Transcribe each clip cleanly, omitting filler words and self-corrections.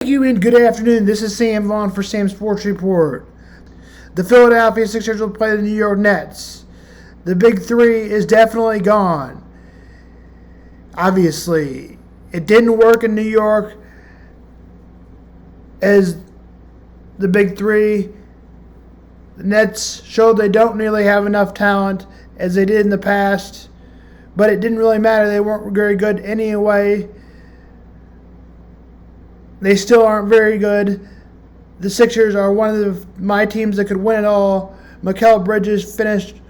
Thank you and good afternoon. This is Sam Vaughn for Sam Sports Report. The Philadelphia Sixers will play the New York Nets. The big three is definitely gone. Obviously, it didn't work in New York as the big three. The Nets showed they don't really have enough talent as they did in the past, but it didn't really matter. They weren't very good anyway. They still aren't very good. The Sixers are one of my teams that could win it all. Mikal Bridges finished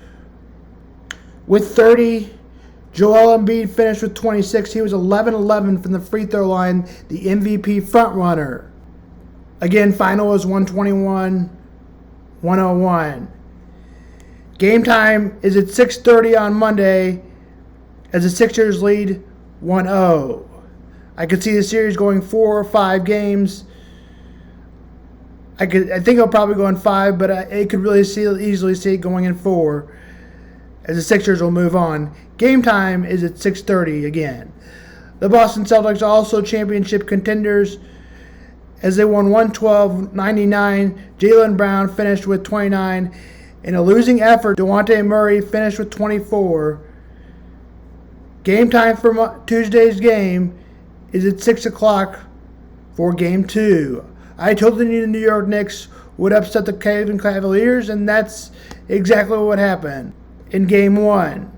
with 30. Joel Embiid finished with 26. He was 11-11 from the free throw line, the MVP frontrunner. Again, final was 121-101. Game time is at 6:30 on Monday as the Sixers lead 1-0. I could see the series going 4 or 5 games. I think it'll probably go in 5, but I could really easily see it going in 4 as the Sixers will move on. Game time is at 6:30 again. The Boston Celtics are also championship contenders as they won 112-99. Jaylen Brown finished with 29. In a losing effort, DeJounte Murray finished with 24. Game time for Tuesday's game is at 6 o'clock for Game 2. I told you the New York Knicks would upset the Cleveland Cavaliers, and that's exactly what happened in Game 1.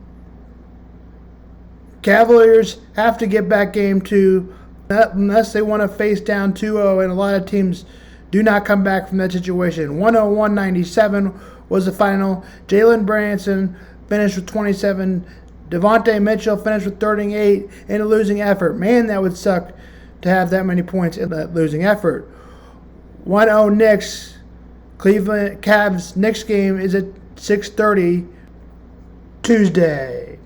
Cavaliers have to get back Game 2 unless they want to face down 2-0, and a lot of teams do not come back from that situation. 101-97 was the final. Jalen Brunson finished with 27. Devontae Mitchell finished with 38 in a losing effort. Man, that would suck to have that many points in that losing effort. 1-0 Knicks. Cleveland Cavs Knicks game is at 6:30 Tuesday.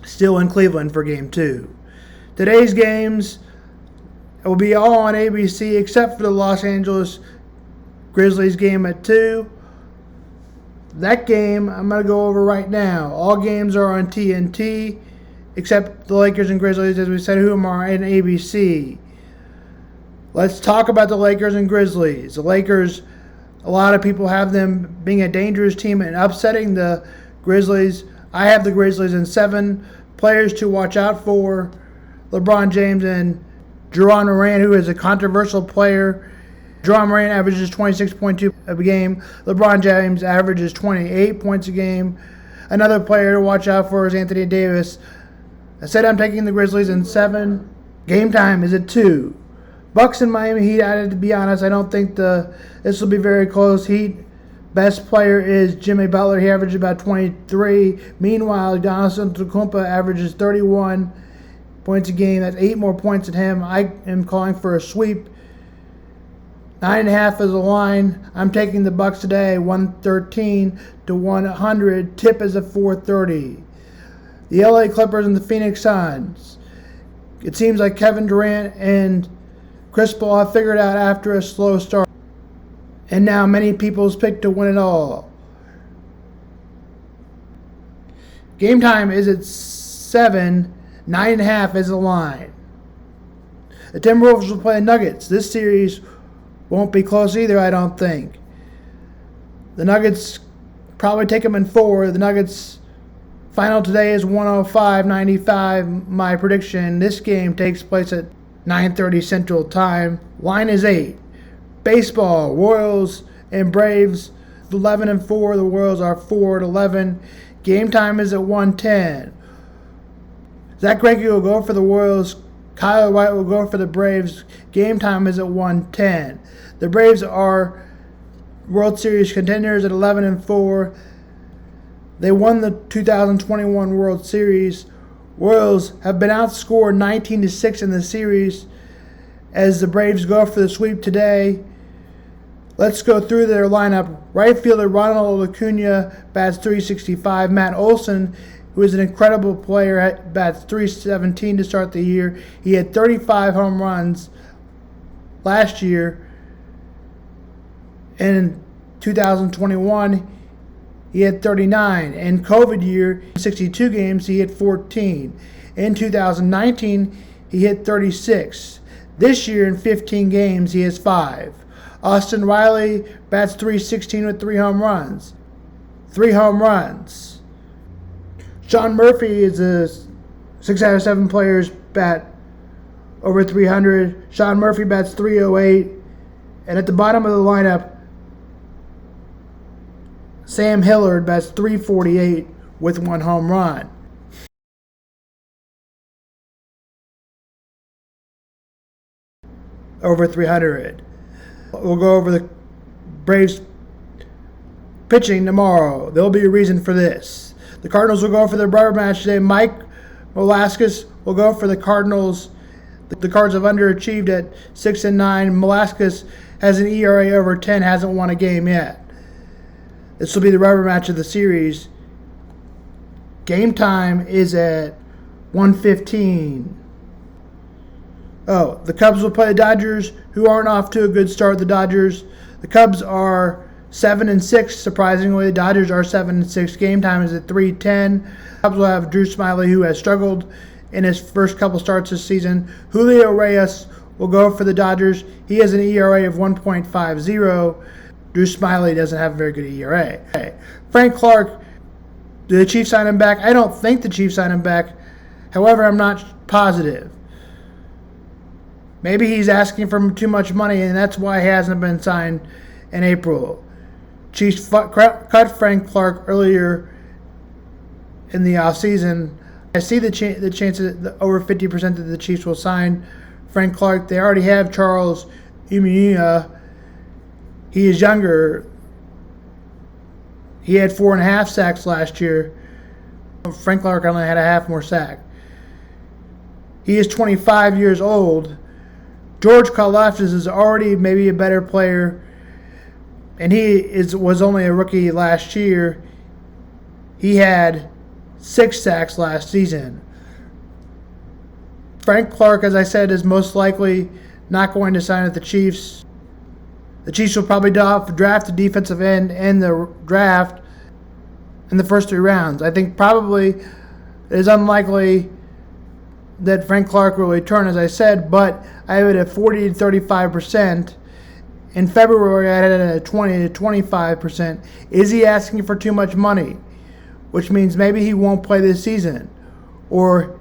Still in Cleveland for Game 2. Today's games will be all on ABC except for the Los Angeles Grizzlies game at 2. That game I'm going to go over right now. All games are on TNT except the Lakers and Grizzlies, as we said, who are on ABC. Let's talk about the Lakers and Grizzlies. The Lakers, a lot of people have them being a dangerous team and upsetting the Grizzlies. I have the Grizzlies in 7 players to watch out for. LeBron James and Jerome Moran, who is a controversial player. Jerome Moran averages 26.2 a game. LeBron James averages 28 points a game. Another player to watch out for is Anthony Davis. I said I'm taking the Grizzlies in 7. Game time is at 2. Bucks and Miami Heat, to be honest, I don't think this will be very close. Heat best player is Jimmy Butler. He averages about 23. Meanwhile, Giannis Antetokounmpo averages 31 points a game. That's 8 more points than him. I am calling for a sweep. 9.5 is the line. I'm taking the Bucks today, 113-100. Tip is at 430. The LA Clippers and the Phoenix Suns. It seems like Kevin Durant and Chris Paul have figured out after a slow start. And now many people's picked to win it all. Game time is at 7. 9.5 is the line. The Timberwolves will play the Nuggets. This series won't be close either, I don't think. The Nuggets probably take them in 4. The Nuggets final today is 105-95. My prediction, this game takes place at 9:30 Central Time. Line is 8. Baseball, Royals and Braves 11-4. The Royals are 4-11. Game time is at 1:10. Zach Greinke will go for the Royals. Kyler White will go for the Braves. Game time is at 1:10. The Braves are World Series contenders at 11-4. They won the 2021 World Series. Royals have been outscored 19-6 in the series as the Braves go for the sweep today. Let's go through their lineup. Right fielder Ronald Acuna bats .365. Matt Olson, who is an incredible player, bats .317 to start the year. He had 35 home runs last year. In 2021, he had 39. In COVID year, 62 games, he hit 14. In 2019, he hit 36. This year in 15 games, he has 5. Austin Riley bats .316 with 3 home runs. 3 home runs. Sean Murphy is a 6 out of 7 players bat over 300. Sean Murphy bats .308. And at the bottom of the lineup, Sam Hillard bats .348 with 1 home run. Over 300. We'll go over the Braves pitching tomorrow. There'll be a reason for this. The Cardinals will go for their rubber match today. Mike Velasquez will go for the Cardinals. The Cards have underachieved at 6-9. Velasquez has an ERA over 10, hasn't won a game yet. This will be the rubber match of the series. Game time is at 1:15. Oh, the Cubs will play the Dodgers, who aren't off to a good start. The Cubs are 7-6. Surprisingly, the Dodgers are 7-6. Game time is at 3:10. The Cubs will have Drew Smyly, who has struggled in his first couple starts this season. Julio Reyes will go for the Dodgers. He has an ERA of 1.50. Drew Smyly doesn't have a very good ERA. Frank Clark, did the Chiefs sign him back? I don't think the Chiefs signed him back. However, I'm not positive. Maybe he's asking for too much money, and that's why he hasn't been signed in April. Chiefs cut Frank Clark earlier in the offseason. I see the chances that over 50% of the Chiefs will sign Frank Clark. They already have Charles Omenihu. He is younger. He had 4.5 sacks last year. Frank Clark only had a half more sack. He is 25 years old. George Karlaftis is already maybe a better player, and was only a rookie last year. He had 6 sacks last season. Frank Clark, as I said, is most likely not going to sign with the Chiefs. The Chiefs will probably draft a defensive end in the draft in the first 3 rounds. I think probably it is unlikely that Frank Clark will return, as I said, but I have it at 40 to 35%. In February, I had it at 20 to 25%. Is he asking for too much money? Which means maybe he won't play this season. Or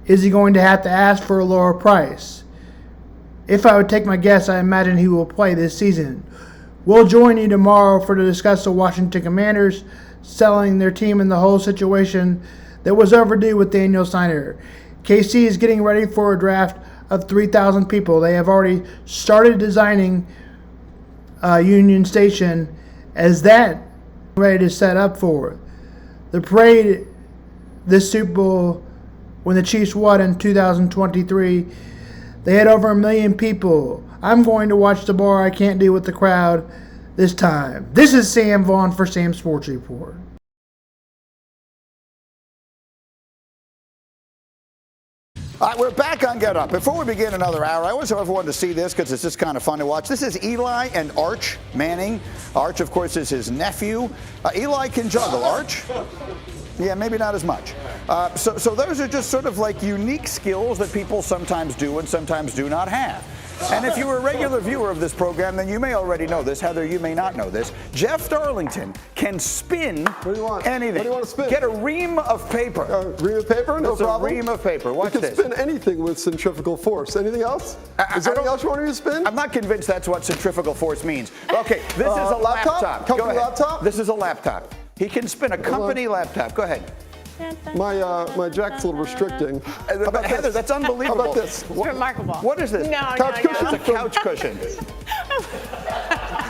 is he going to have to ask for a lower price? If I would take my guess, I imagine he will play this season. We'll join you tomorrow to discuss the Washington Commanders selling their team and the whole situation that was overdue with Daniel Snyder. KC is getting ready for a draft of 3,000 people. They have already started designing Union Station as that ready to set up for. The parade this Super Bowl when the Chiefs won in 2023, they had over 1 million people. I'm going to watch the bar. I can't deal with the crowd this time. This is Sam Vaughn for Sam Sports Report. All right, we're back on Get Up. Before we begin another hour, I always want everyone to see this because it's just kind of fun to watch. This is Eli and Arch Manning. Arch, of course, is his nephew. Eli can juggle. Arch? Yeah, maybe not as much. So those are just sort of like unique skills that people sometimes do and sometimes do not have. And if you're a regular viewer of this program, then you may already know this. Heather, you may not know this. Jeff Darlington can spin anything. What do you want to spin? Get a ream of paper. A ream of paper? No problem. A ream of paper. Watch this. You can spin anything with centrifugal force. Anything else? Is there anything else you want me to spin? I'm not convinced that's what centrifugal force means. Okay, this is a laptop. Company laptop? This is a laptop. He can spin a company laptop. Go ahead. My jack's a little restricting. But Heather, that's unbelievable. How about this? It's remarkable. What is this? Couch cushion? It's a couch cushion.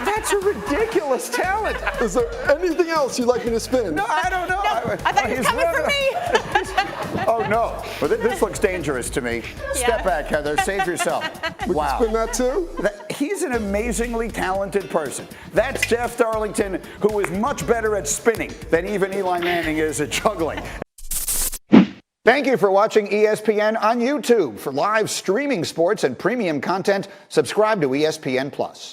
That's a ridiculous talent. Is there anything else you'd like me to spin? No, I don't know. No, I thought he was coming for me. Oh, no. Well, this looks dangerous to me. Step back, Heather. Save yourself. Wow. Spin that too? He's an amazingly talented person. That's Jeff Darlington, who is much better at spinning than even Eli Manning is at juggling. Thank you for watching ESPN on YouTube. For live streaming sports and premium content, subscribe to ESPN+.